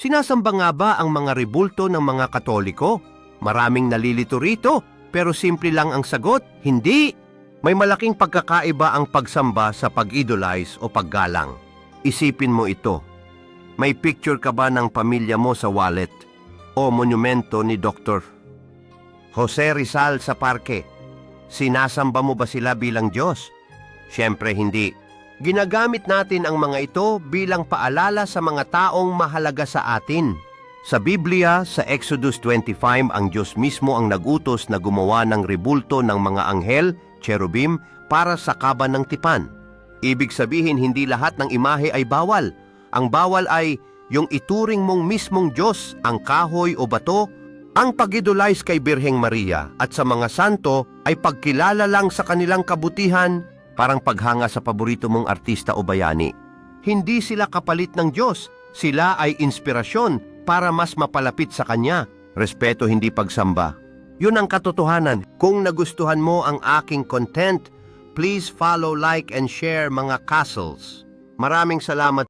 Sinasamba nga ba ang mga rebulto ng mga Katoliko? Maraming nalilito rito, pero simple lang ang sagot, hindi. May malaking pagkakaiba ang pagsamba sa pag-idolize o paggalang. Isipin mo ito. May picture ka ba ng pamilya mo sa wallet o monumento ni Dr. Jose Rizal sa parke? Sinasamba mo ba sila bilang Diyos? Siyempre hindi. Ginagamit natin ang mga ito bilang paalala sa mga taong mahalaga sa atin. Sa Biblia, sa Exodus 25, ang Diyos mismo ang nagutos na gumawa ng rebulto ng mga anghel, cherubim, para sa kaban ng tipan. Ibig sabihin, hindi lahat ng imahe ay bawal. Ang bawal ay yung ituring mong mismong Diyos, ang kahoy o bato. Ang pag-idolize kay Birheng Maria at sa mga santo ay pagkilala lang sa kanilang kabutihan, parang paghanga sa paborito mong artista o bayani. Hindi sila kapalit ng Diyos. Sila ay inspirasyon para mas mapalapit sa Kanya. Respeto, hindi pagsamba. Yun ang katotohanan. Kung nagustuhan mo ang aking content, please follow, like, and share mga castles. Maraming salamat.